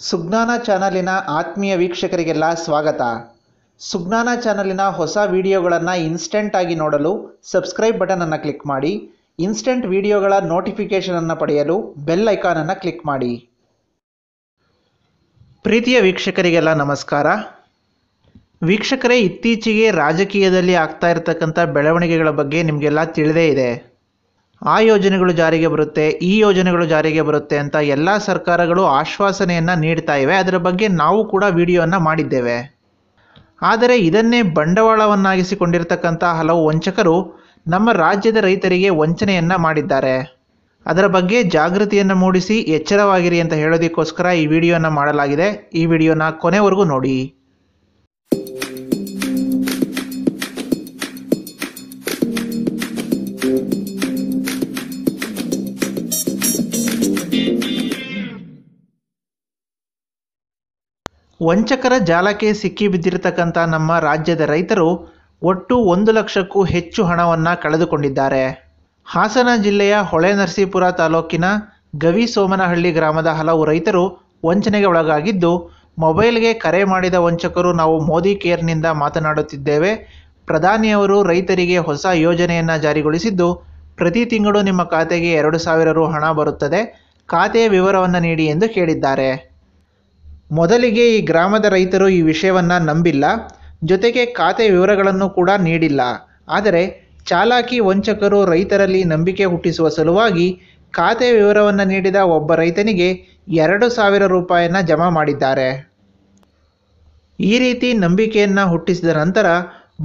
ಸುಜ್ಞಾನ ಚಾನಲಿನ ಆತ್ಮೀಯ ವೀಕ್ಷಕರಿಗೆಲ್ಲ ಸ್ವಾಗತ. ಸುಜ್ಞಾನ ಚಾನಲಿನ ಹೊಸ ವಿಡಿಯೋಗಳನ್ನು ಇನ್ಸ್ಟೆಂಟ್ ಆಗಿ ನೋಡಲು ಸಬ್ಸ್ಕ್ರೈಬ್ ಬಟನ್ ಅನ್ನು ಕ್ಲಿಕ್ ಮಾಡಿ. ಇನ್ಸ್ಟೆಂಟ್ ವಿಡಿಯೋಗಳ ನೋಟಿಫಿಕೇಶನ್ ಅನ್ನು ಪಡೆಯಲು ಬೆಲ್ ಐಕಾನ್ ಅನ್ನು ಕ್ಲಿಕ್ ಮಾಡಿ. ಪ್ರೀತಿಯ ವೀಕ್ಷಕರಿಗೆಲ್ಲ ನಮಸ್ಕಾರ. ವೀಕ್ಷಕರೇ, ಇತ್ತೀಚೆಗೆ ರಾಜಕೀಯದಲ್ಲಿ ಆಗ್ತಾ ಇರತಕ್ಕಂಥ ಬೆಳವಣಿಗೆಗಳ ಬಗ್ಗೆ ನಿಮಗೆಲ್ಲ ತಿಳಿದೇ ಇದೆ. ಆ ಯೋಜನೆಗಳು ಜಾರಿಗೆ ಬರುತ್ತೆ, ಈ ಯೋಜನೆಗಳು ಜಾರಿಗೆ ಬರುತ್ತೆ ಅಂತ ಎಲ್ಲ ಸರ್ಕಾರಗಳು ಆಶ್ವಾಸನೆಯನ್ನು ನೀಡ್ತಾ ಇವೆ. ಅದರ ಬಗ್ಗೆ ನಾವು ಕೂಡ ವಿಡಿಯೋವನ್ನು ಮಾಡಿದ್ದೇವೆ. ಆದರೆ ಇದನ್ನೇ ಬಂಡವಾಳವನ್ನಾಗಿಸಿಕೊಂಡಿರ್ತಕ್ಕಂಥ ಹಲವು ವಂಚಕರು ನಮ್ಮ ರಾಜ್ಯದ ರೈತರಿಗೆ ವಂಚನೆಯನ್ನು ಮಾಡಿದ್ದಾರೆ. ಅದರ ಬಗ್ಗೆ ಜಾಗೃತಿಯನ್ನು ಮೂಡಿಸಿ ಎಚ್ಚರವಾಗಿರಿ ಅಂತ ಹೇಳೋದಕ್ಕೋಸ್ಕರ ಈ ವಿಡಿಯೋನ ಮಾಡಲಾಗಿದೆ. ಈ ವಿಡಿಯೋನ ಕೊನೆವರೆಗೂ ನೋಡಿ. ವಂಚಕರ ಜಾಲಕ್ಕೆ ಸಿಕ್ಕಿಬಿದ್ದಿರತಕ್ಕಂಥ ನಮ್ಮ ರಾಜ್ಯದ ರೈತರು ಒಟ್ಟು 1 ಲಕ್ಷಕ್ಕೂ ಹೆಚ್ಚು ಹಣವನ್ನು ಕಳೆದುಕೊಂಡಿದ್ದಾರೆ. ಹಾಸನ ಜಿಲ್ಲೆಯ ಹೊಳೆನರಸೀಪುರ ತಾಲೂಕಿನ ಗವಿಸೋಮನಹಳ್ಳಿ ಗ್ರಾಮದ ಹಲವು ರೈತರು ವಂಚನೆಗೆ ಒಳಗಾಗಿದ್ದು, ಮೊಬೈಲ್ಗೆ ಕರೆ ಮಾಡಿದ ವಂಚಕರು ನಾವು ಮೋದಿ ಕೇರ್ನಿಂದ ಮಾತನಾಡುತ್ತಿದ್ದೇವೆ, ಪ್ರಧಾನಿಯವರು ರೈತರಿಗೆ ಹೊಸ ಯೋಜನೆಯನ್ನು ಜಾರಿಗೊಳಿಸಿದ್ದು, ಪ್ರತಿ ತಿಂಗಳು ನಿಮ್ಮ ಖಾತೆಗೆ 2,000 ರು ಹಣ ಬರುತ್ತದೆ, ಖಾತೆಯ ವಿವರವನ್ನು ನೀಡಿ ಎಂದು ಕೇಳಿದ್ದಾರೆ. ಮೊದಲಿಗೆ ಈ ಗ್ರಾಮದ ರೈತರು ಈ ವಿಷಯವನ್ನು ನಂಬಿಲ್ಲ, ಜೊತೆಗೆ ಖಾತೆ ವಿವರಗಳನ್ನು ಕೂಡ ನೀಡಿಲ್ಲ. ಆದರೆ ಚಾಲಾಕಿ ವಂಚಕರು ರೈತರಲ್ಲಿ ನಂಬಿಕೆ ಹುಟ್ಟಿಸುವ ಸಲುವಾಗಿ ಖಾತೆ ವಿವರವನ್ನು ನೀಡಿದ ಒಬ್ಬ ರೈತನಿಗೆ 2,000 ರೂಪಾಯಿಯನ್ನು ಜಮಾ ಮಾಡಿದ್ದಾರೆ. ಈ ರೀತಿ ನಂಬಿಕೆಯನ್ನು ಹುಟ್ಟಿಸಿದ ನಂತರ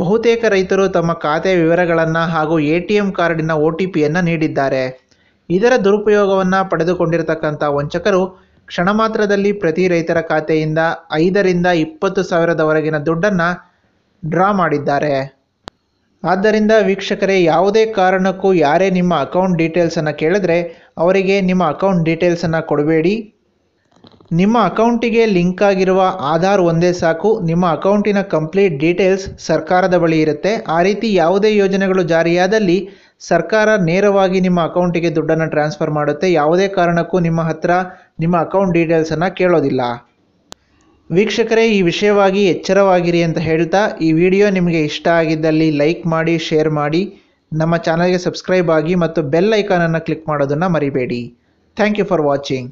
ಬಹುತೇಕ ರೈತರು ತಮ್ಮ ಖಾತೆ ವಿವರಗಳನ್ನು ಹಾಗೂ ATM ಕಾರ್ಡಿನ OTPಯನ್ನು ನೀಡಿದ್ದಾರೆ. ಇದರ ದುರುಪಯೋಗವನ್ನು ಪಡೆದುಕೊಂಡಿರತಕ್ಕಂಥ ವಂಚಕರು ಕ್ಷಣ ಮಾತ್ರದಲ್ಲಿ ಪ್ರತಿ ರೈತರ ಖಾತೆಯಿಂದ 5 ರಿಂದ 20 ಸಾವಿರದವರೆಗಿನ ದುಡ್ಡನ್ನು ಡ್ರಾ ಮಾಡಿದ್ದಾರೆ. ಆದ್ದರಿಂದ ವೀಕ್ಷಕರೇ, ಯಾವುದೇ ಕಾರಣಕ್ಕೂ ಯಾರೇ ನಿಮ್ಮ ಅಕೌಂಟ್ ಡೀಟೇಲ್ಸನ್ನು ಕೇಳಿದ್ರೆ ಅವರಿಗೆ ನಿಮ್ಮ ಅಕೌಂಟ್ ಡೀಟೇಲ್ಸನ್ನು ಕೊಡಬೇಡಿ. ನಿಮ್ಮ ಅಕೌಂಟಿಗೆ ಲಿಂಕ್ ಆಗಿರುವ ಆಧಾರ್ ಒಂದೇ ಸಾಕು. ನಿಮ್ಮ ಅಕೌಂಟಿನ ಕಂಪ್ಲೀಟ್ ಡೀಟೇಲ್ಸ್ ಸರ್ಕಾರದ ಬಳಿ ಇರುತ್ತೆ. ಆ ರೀತಿ ಯಾವುದೇ ಯೋಜನೆಗಳು ಜಾರಿಯಾದಲ್ಲಿ ಸರ್ಕಾರ ನೇರವಾಗಿ ನಿಮ್ಮ ಅಕೌಂಟಿಗೆ ದುಡ್ಡನ್ನು ಟ್ರಾನ್ಸ್ಫರ್ ಮಾಡುತ್ತೆ. ಯಾವುದೇ ಕಾರಣಕ್ಕೂ ನಿಮ್ಮ ಹತ್ರ ನಿಮ್ಮ ಅಕೌಂಟ್ ಡೀಟೇಲ್ಸನ್ನು ಕೇಳೋದಿಲ್ಲ. ವೀಕ್ಷಕರೇ, ಈ ವಿಷಯವಾಗಿ ಎಚ್ಚರವಾಗಿರಿ ಅಂತ ಹೇಳ್ತಾ, ಈ ವಿಡಿಯೋ ನಿಮಗೆ ಇಷ್ಟ ಆಗಿದ್ದಲ್ಲಿ ಲೈಕ್ ಮಾಡಿ, ಶೇರ್ ಮಾಡಿ, ನಮ್ಮ ಚಾನಲ್ಗೆ ಸಬ್ಸ್ಕ್ರೈಬ್ ಆಗಿ ಮತ್ತು ಬೆಲ್ ಐಕಾನನ್ನು ಕ್ಲಿಕ್ ಮಾಡೋದನ್ನು ಮರಿಬೇಡಿ. Thank you for watching.